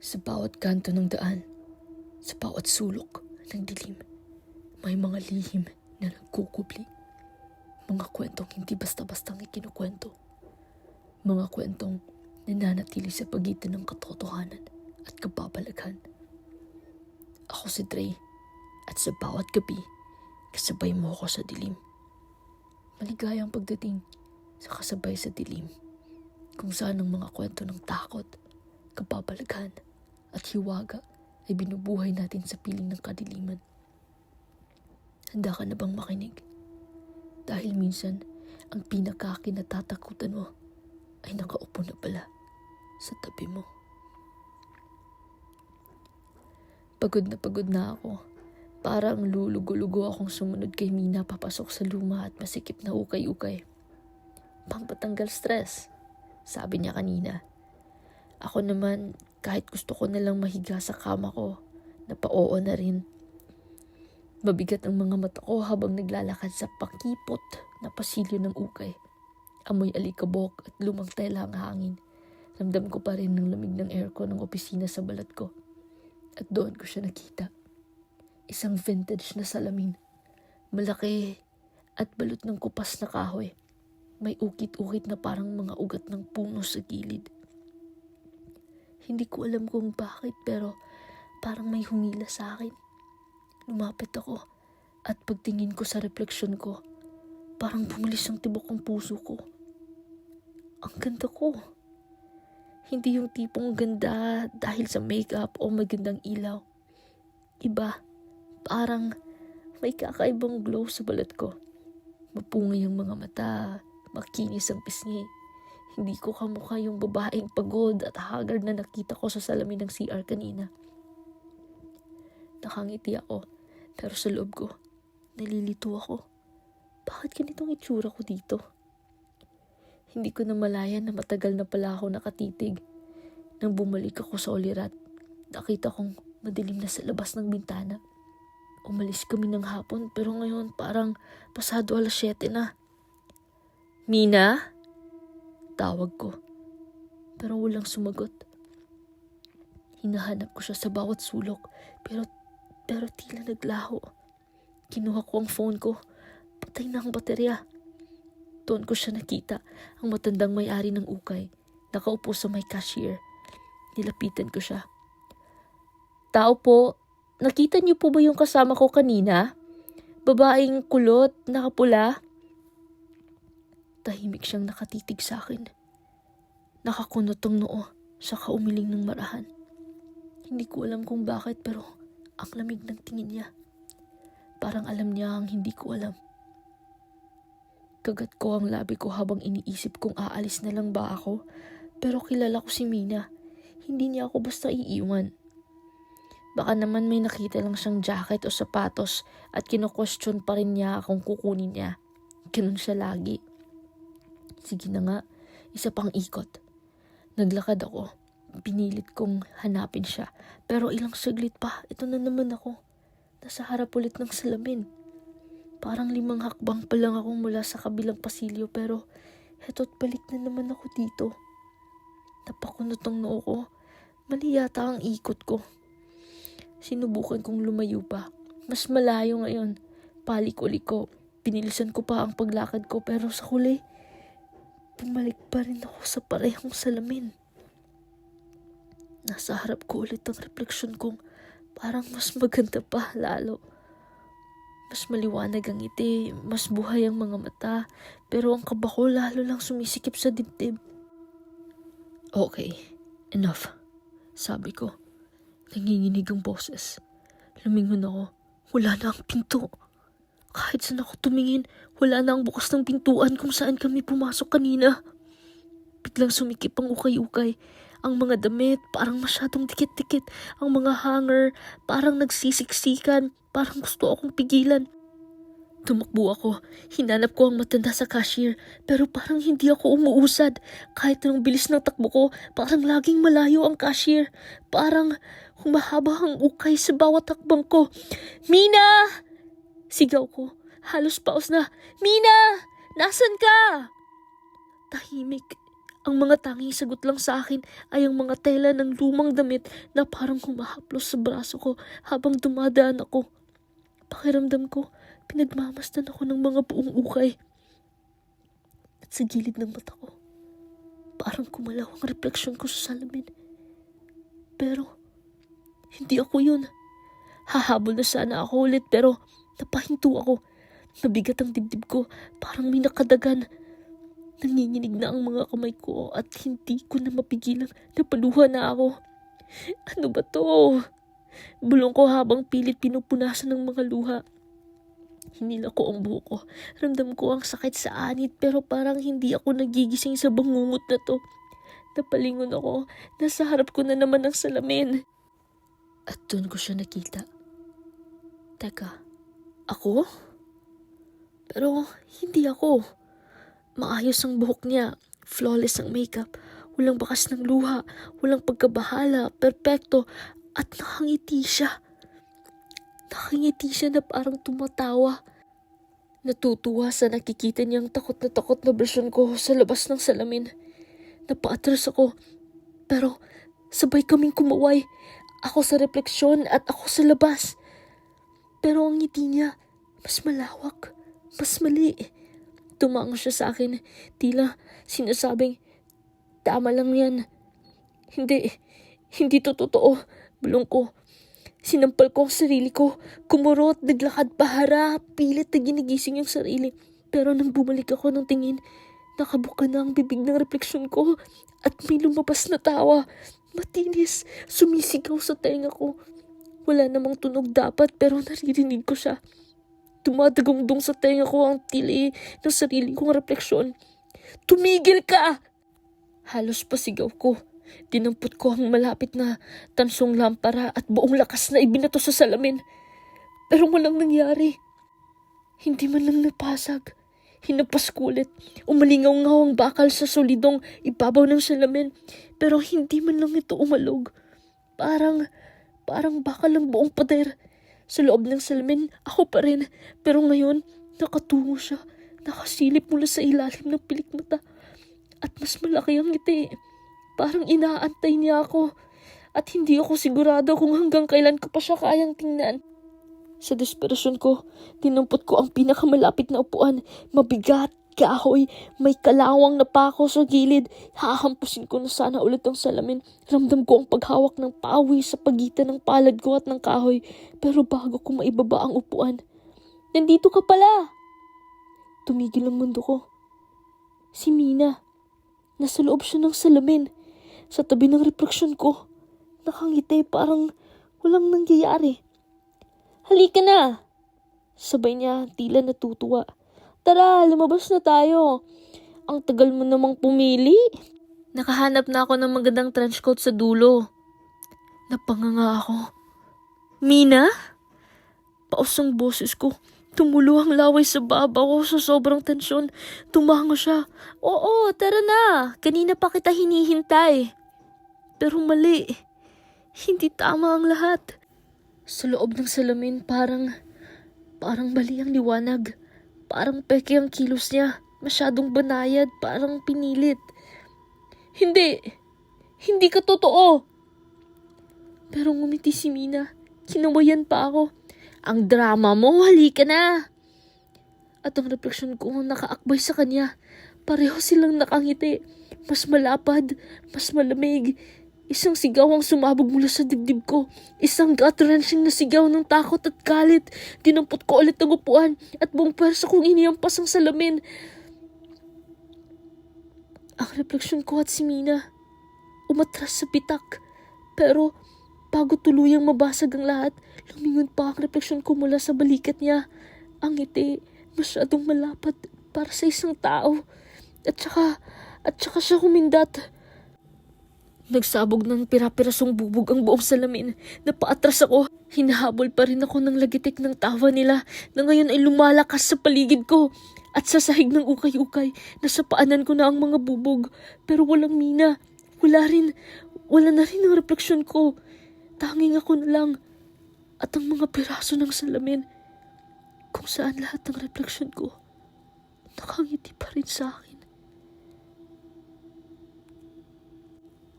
Sa bawat kanto ng daan, sa bawat sulok ng dilim, may mga lihim na nagkukubli. Mga kwentong hindi basta-bastang ikinukwento. Mga kwentong nananatili sa pagitan ng katotohanan at kababalaghan. Ako si Dre, at sa bawat gabi, kasabay mo ako sa dilim. Maligayang pagdating sa kasabay sa dilim, kung saan ang mga kwento ng takot, kababalaghan at hiwaga ay binubuhay natin sa piling ng kadiliman. Handa ka na bang makinig? Dahil minsan, ang pinakakinatatakutan mo ay nakaupo na pala sa tabi mo. Pagod na ako. Parang lulugo-lugo akong sumunod kay Mina papasok sa luma at masikip na ukay-ukay. Pampatanggal stress, sabi niya kanina. Ako naman, kahit gusto ko na lang mahiga sa kama ko, napao na rin. Mabigat ang mga mata ko habang naglalakad sa pakipot na pasilyo ng ukay. Amoy alikabok at lumang tela ang hangin. Ramdam ko pa rin ng lamig ng aircon ng opisina sa balat ko. At doon ko siya nakita. Isang vintage na salamin. Malaki at balot ng kupas na kahoy. May ukit-ukit na parang mga ugat ng puno sa gilid. Hindi ko alam kung bakit pero parang may humila sa akin. Lumapit ako at pagtingin ko sa refleksyon ko, parang bumilis ang tibok ng puso ko. Ang ganda ko. Hindi yung tipong ganda dahil sa makeup o magandang ilaw. Iba, parang may kakaibang glow sa balat ko. Mapungay ang mga mata, makinis ang pisngi. Hindi ko kamukha yung babaeng pagod at haggard na nakita ko sa salamin ng CR kanina. Nakangiti ako, pero sa loob ko, nalilito ako. Bakit ganitong itsura ko dito? Hindi ko namalayan na matagal na pala ako nakatitig. Nang bumalik ako sa ulirat, nakita kong madilim na sa labas ng bintana. Umalis kami ng hapon pero ngayon parang pasado 7:00 na. Mina? Tawag ko. Pero walang sumagot. Hinahanap ko siya sa bawat sulok pero tila naglaho. Kinuha ko ang phone ko. Patay na ang baterya. Doon ko siya nakita, ang matandang may-ari ng ukay. Nakaupo sa may cashier. Nilapitan ko siya. Tao po, nakita niyo po ba yung kasama ko kanina? Babaeng kulot, nakapula? Tahimik siyang nakatitig sa akin. Nakakunot ang noo, saka umiling ng marahan. Hindi ko alam kung bakit pero ang lamig ng tingin niya. Parang alam niya ang hindi ko alam. Kagat ko ang labi ko habang iniisip kung aalis na lang ba ako. Pero kilala ko si Mina. Hindi niya ako basta iiwan. Baka naman may nakita lang siyang jacket o sapatos at kino-question pa rin niya kung kukunin niya. Ganun siya lagi. Sige na nga, isa pang ikot. Naglakad ako. Pinilit kong hanapin siya. Pero ilang saglit pa, ito na naman ako. Nasa harap ulit ng salamin. Parang 5 hakbang pa lang ako mula sa kabilang pasilyo pero heto't balik na naman ako dito. Napakunot ang noo ko. Mali yata ang ikot ko. Sinubukan kong lumayo pa. Mas malayo ngayon. Paliko-liko. Pinilisan ko pa ang paglakad ko pero sa huli, bumalik pa rin ako sa parehong salamin. Nasa harap ko ulit ang refleksyon kong parang mas maganda pa lalo. Mas maliwanag ang ngiti, mas buhay ang mga mata, pero ang kaba ko lalo lang sumisikip sa dibdib. Okay, enough, sabi ko. Nanginginig ang boses. Lumingon ako, wala na ang pinto. Kahit saan ako tumingin, wala na ang bukas ng pintuan kung saan kami pumasok kanina. Biglang sumikip ang ukay-ukay. Ang mga damit parang masyadong dikit-dikit. Ang mga hanger parang nagsisiksikan. Parang gusto akong pigilan. Tumakbo ako. Hinanap ko ang matanda sa cashier. Pero parang hindi ako umuusad. Kahit anong bilis ng takbo ko, parang laging malayo ang cashier. Parang humahaba ang ukay sa bawat takbang ko. Mina! Sigaw ko. Halos paos na. Mina! Nasaan ka? Tahimik. Ang mga tanging sagot lang sa akin ay ang mga tela ng lumang damit na parang humahaplos sa braso ko habang dumadaan ako. Pakiramdam ko, pinagmamasdan ako ng mga buong ukay. At sa gilid ng mata ko, parang kumalaw ang refleksyon ko sa salamin. Pero, hindi ako yun. Hahabol na sana ako ulit pero napahinto ako. Nabigat ang dibdib ko, parang may nakadagan. Nanginginig na ang mga kamay ko at hindi ko na mapigilang napaluha na ako. Ano ba to? Bulong ko habang pilit pinupunasan ng mga luha. Hinila ko ang buhok ko. Ramdam ko ang sakit sa anit pero parang hindi ako nagigising sa bangungot na to. Napalingon ako. Nasa harap ko na naman ang salamin. At doon ko siya nakita. Teka, ako? Pero hindi ako. Maayos ang buhok niya, flawless ang makeup, walang bakas ng luha, walang pagkabahala, perpekto, at nakangiti siya. Nakangiti siya na parang tumatawa. Natutuwa sa nakikita niyang takot na bersyon ko sa labas ng salamin. Napaatras ako, pero sabay kaming kumaway. Ako sa refleksyon at ako sa labas. Pero ang ngiti niya, mas malawak, mas mali. Tumango siya sa akin, tila sinasabing, tama lang yan. Hindi to totoo. Bulong ko. Sinampal ko ang sarili ko. Kumurot, naglakad paharap, pilit na ginigising yung sarili. Pero nang bumalik ako ng tingin, nakabuka na ang bibig ng refleksyon ko at may lumabas na tawa. Matinis, sumisigaw sa tenga ko. Wala namang tunog dapat pero naririnig ko siya. Dumadagongdong sa tenga ko ang tili ng sarili kong refleksyon. Tumigil ka! Halos pasigaw ko. Dinampot ko ang malapit na tansong lampara at buong lakas na ibinato sa salamin. Pero walang nangyari. Hindi man lang napasag. Hinapas ko ulit. Umalingaw-ngaw ang bakal sa solidong ibabaw ng salamin. Pero hindi man lang ito umalog. Parang bakal ang buong pader. Sa loob ng salamin, ako pa rin. Pero ngayon, nakatungo siya. Nakasilip mula sa ilalim ng pilik mata. At mas malaki ang ngiti. Parang inaantay niya ako. At hindi ako sigurado kung hanggang kailan ko pa siya kayang tingnan. Sa desperasyon ko, tinampot ko ang pinakamalapit na upuan. Mabigat, kahoy, may kalawang na pako sa gilid. Hahampusin ko na sana ulit ang salamin. Ramdam ko ang paghawak ng pawi sa pagitan ng palad ko at ng kahoy. Pero bago ko maibaba ang upuan, nandito ka pala! Tumigil ang mundo ko. Si Mina. Nasa loob siya ng salamin. Sa tabi ng refleksyon ko. Nakangiti parang walang nangyayari. Halika na! Sabay niya tila natutuwa. Tara, lumabas na tayo. Ang tagal mo namang pumili. Nakahanap na ako ng magandang trench coat sa dulo. Napanganga ako. Mina? Pausang boses ko. Tumulo ang laway sa baba ko sa sobrang tensyon. Tumango siya. Oo, tara na. Kanina pa kita hinihintay. Pero mali. Hindi tama ang lahat. Sa loob ng salamin parang mali ang liwanag. Parang peke ang kilos niya. Masyadong banayad, parang pinilit. Hindi ka totoo. Pero ngumiti si Mina. Kinawayan pa ako. Ang drama mo, halika na. At ang refleksyon ko nakaakbay sa kanya. Pareho silang nakangiti. Mas malapad, mas malamig. Isang sigaw ang sumabog mula sa dibdib ko. Isang gut-wrenching na sigaw ng takot at galit. Dinampot ko ulit ang upuan at buong pwersa kong iniyampas ang salamin. Ang refleksyon ko at si Mina umatras sa pitak. Pero bago tuluyang mabasag ang lahat, lumingon pa ang refleksyon ko mula sa balikat niya. Ang ngiti masyadong malapad para sa isang tao. At saka siya humindat. Nagsabog ng pira-pirasong bubog ang buong salamin. Napaatras ako. Hinahabol pa rin ako ng lagitik ng tawa nila na ngayon ay lumalakas sa paligid ko. At sa sahig ng ukay-ukay, nasa paanan ko na ang mga bubog. Pero walang Mina. Wala na rin ang refleksyon ko. Tanging ako na lang. At ang mga piraso ng salamin, kung saan lahat ng refleksyon ko nakangiti pa rin sa akin.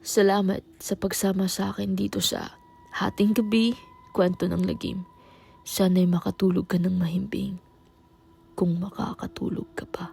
Salamat sa pagsama sa akin dito sa Hating Gabi, Kwento ng Lagim. Sana'y makatulog ka ng mahimbing kung makakatulog ka pa.